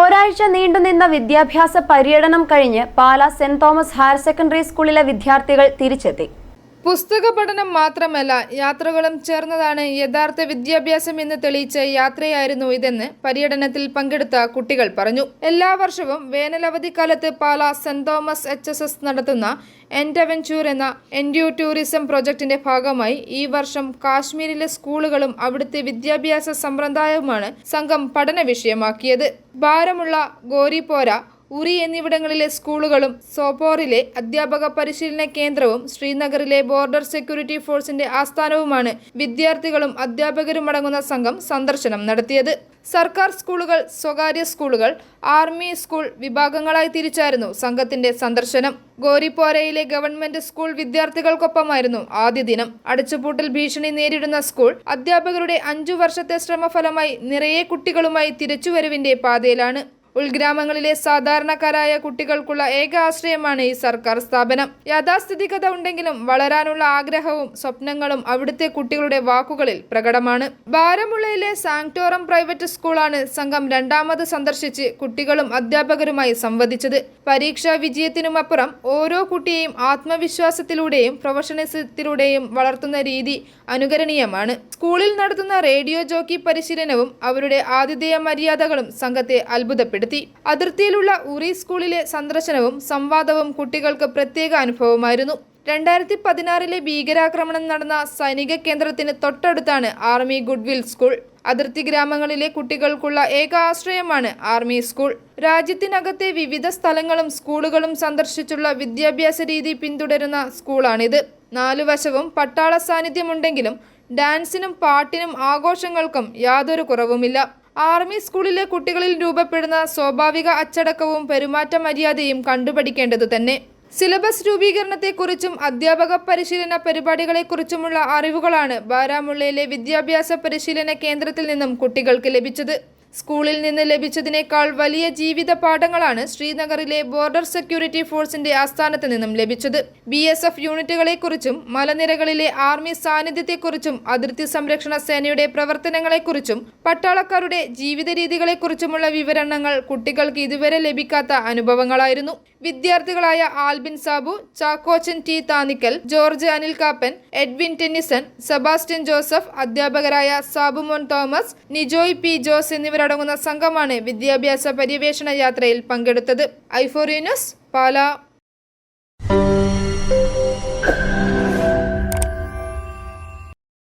ഒരാഴ്ച നീണ്ടുനിന്ന വിദ്യാഭ്യാസ പര്യടനം കഴിഞ്ഞ് Pala saint Thomas higher secondary സ്കൂളിലെ വിദ്യാർത്ഥികൾ തിരിച്ചെത്തി. പുസ്തക പഠനം മാത്രമല്ല, യാത്രകളും ചേർന്നതാണ് യഥാർത്ഥ വിദ്യാഭ്യാസം എന്ന് തെളിയിച്ച യാത്രയായിരുന്നു ഇതെന്ന് പര്യടനത്തിൽ പങ്കെടുത്ത കുട്ടികൾ പറഞ്ഞു. എല്ലാ വർഷവും വേനലവധിക്കാലത്ത് പാലാ സെന്റ് തോമസ് HSS നടത്തുന്ന എൻഡവെഞ്ചൂർ എന്ന എൻഡ്യൂ ടൂറിസം പ്രൊജക്ടിന്റെ ഭാഗമായി ഈ വർഷം കാശ്മീരിലെ സ്കൂളുകളും അവിടുത്തെ വിദ്യാഭ്യാസ സമ്പ്രദായവുമാണ് സംഘം പഠന വിഷയമാക്കിയത്. ഭാരമുള്ള ഗോരിപോര, ഉറി എന്നിവിടങ്ങളിലെ സ്കൂളുകളും സോപ്പോറിലെ അധ്യാപക പരിശീലന കേന്ദ്രവും ശ്രീനഗറിലെ ബോർഡർ സെക്യൂരിറ്റി ഫോഴ്സിന്റെ ആസ്ഥാനവുമാണ് വിദ്യാർത്ഥികളും അധ്യാപകരും അടങ്ങുന്ന സംഘം സന്ദർശനം നടത്തിയത്. സർക്കാർ സ്കൂളുകൾ, സ്വകാര്യ സ്കൂളുകൾ, ആർമി സ്കൂൾ വിഭാഗങ്ങളായി തിരിച്ചായിരുന്നു സംഘത്തിന്റെ സന്ദർശനം. ഗോരിപ്പോരയിലെ ഗവൺമെന്റ് സ്കൂൾ വിദ്യാർത്ഥികൾക്കൊപ്പമായിരുന്നു ആദ്യ ദിനം. അടച്ചുപൂട്ടൽ ഭീഷണി നേരിടുന്ന സ്കൂൾ അധ്യാപകരുടെ 5 വർഷത്തെ ശ്രമഫലമായി നിറയെ കുട്ടികളുമായി തിരിച്ചുവരവിന്റെ പാതയിലാണ്. ഉൾഗ്രാമങ്ങളിലെ സാധാരണക്കാരായ കുട്ടികൾക്കുള്ള ഏക ആശ്രയമാണ് ഈ സർക്കാർ സ്ഥാപനം. യാഥാസ്ഥിതികത ഉണ്ടെങ്കിലും വളരാനുള്ള ആഗ്രഹവും സ്വപ്നങ്ങളും അവിടുത്തെ കുട്ടികളുടെ വാക്കുകളിൽ പ്രകടമാണ്. ബാരമുള്ളയിലെ സാങ്ക്ടോറം പ്രൈവറ്റ് സ്കൂളാണ് സംഘം രണ്ടാമത് സന്ദർശിച്ച് കുട്ടികളും അധ്യാപകരുമായി സംവദിച്ചത്. പരീക്ഷാ വിജയത്തിനുമപ്പുറം ഓരോ കുട്ടിയെയും ആത്മവിശ്വാസത്തിലൂടെയും പ്രൊഫഷണലിസത്തിലൂടെയും വളർത്തുന്ന രീതി അനുകരണീയമാണ്. സ്കൂളിൽ നടത്തുന്ന റേഡിയോ ജോക്കി പരിശീലനവും അവരുടെ ആതിഥേയ മര്യാദകളും സംഘത്തെ അത്ഭുതപ്പെടുത്തി. അതിർത്തിയിലുള്ള ഉറി സ്കൂളിലെ സന്ദർശനവും സംവാദവും കുട്ടികൾക്ക് പ്രത്യേക അനുഭവമായിരുന്നു. 2016 ഭീകരാക്രമണം നടന്ന സൈനിക കേന്ദ്രത്തിന് തൊട്ടടുത്താണ് ആർമി ഗുഡ്വിൽ സ്കൂൾ. അതിർത്തി ഗ്രാമങ്ങളിലെ കുട്ടികൾക്കുള്ള ഏക ആശ്രയമാണ് ആർമി സ്കൂൾ. രാജ്യത്തിനകത്തെ വിവിധ സ്ഥലങ്ങളും സ്കൂളുകളും സന്ദർശിച്ചുള്ള വിദ്യാഭ്യാസ രീതി പിന്തുടരുന്ന സ്കൂളാണിത്. 4 വശവും പട്ടാള സാന്നിധ്യമുണ്ടെങ്കിലും ഡാൻസിനും പാട്ടിനും ആഘോഷങ്ങൾക്കും യാതൊരു കുറവുമില്ല. ആർമി സ്കൂളിലെ കുട്ടികളിൽ രൂപപ്പെടുന്ന സ്വാഭാവിക അച്ചടക്കവും പെരുമാറ്റ മര്യാദയും കണ്ടുപഠിക്കേണ്ടതു തന്നെ. സിലബസ് രൂപീകരണത്തെക്കുറിച്ചും അധ്യാപക പരിശീലന പരിപാടികളെക്കുറിച്ചുമുള്ള അറിവുകളാണ് ബാരാമുള്ളയിലെ വിദ്യാഭ്യാസ പരിശീലന കേന്ദ്രത്തിൽ നിന്നും കുട്ടികൾക്ക് ലഭിച്ചത്. സ്കൂളിൽ നിന്ന് ലഭിച്ചതിനേക്കാൾ വലിയ ജീവിത പാഠങ്ങളാണ് ശ്രീനഗറിലെ ബോർഡർ സെക്യൂരിറ്റി ഫോഴ്സിന്റെ ആസ്ഥാനത്ത് നിന്നും ലഭിച്ചത്. BSF യൂണിറ്റുകളെക്കുറിച്ചും മലനിരകളിലെ ആർമി സാന്നിധ്യത്തെക്കുറിച്ചും അതിർത്തി സംരക്ഷണ സേനയുടെ പ്രവർത്തനങ്ങളെക്കുറിച്ചും പട്ടാളക്കാരുടെ ജീവിത രീതികളെക്കുറിച്ചുമുള്ള വിവരണങ്ങൾ കുട്ടികൾക്ക് ഇതുവരെ ലഭിക്കാത്ത അനുഭവങ്ങളായിരുന്നു. വിദ്യാർത്ഥികളായ Albin Sabu, Chackochan T Thanickal, George Anil Kappan, Edwin Tennyson, Sebastian Joseph, അധ്യാപകരായ Sabumon Thomas, Nijoy P Jose എന്നിവരടങ്ങുന്ന സംഘമാണ് വിദ്യാഭ്യാസ പര്യവേഷണ യാത്രയിൽ പങ്കെടുത്തത്. i4 news, Pala.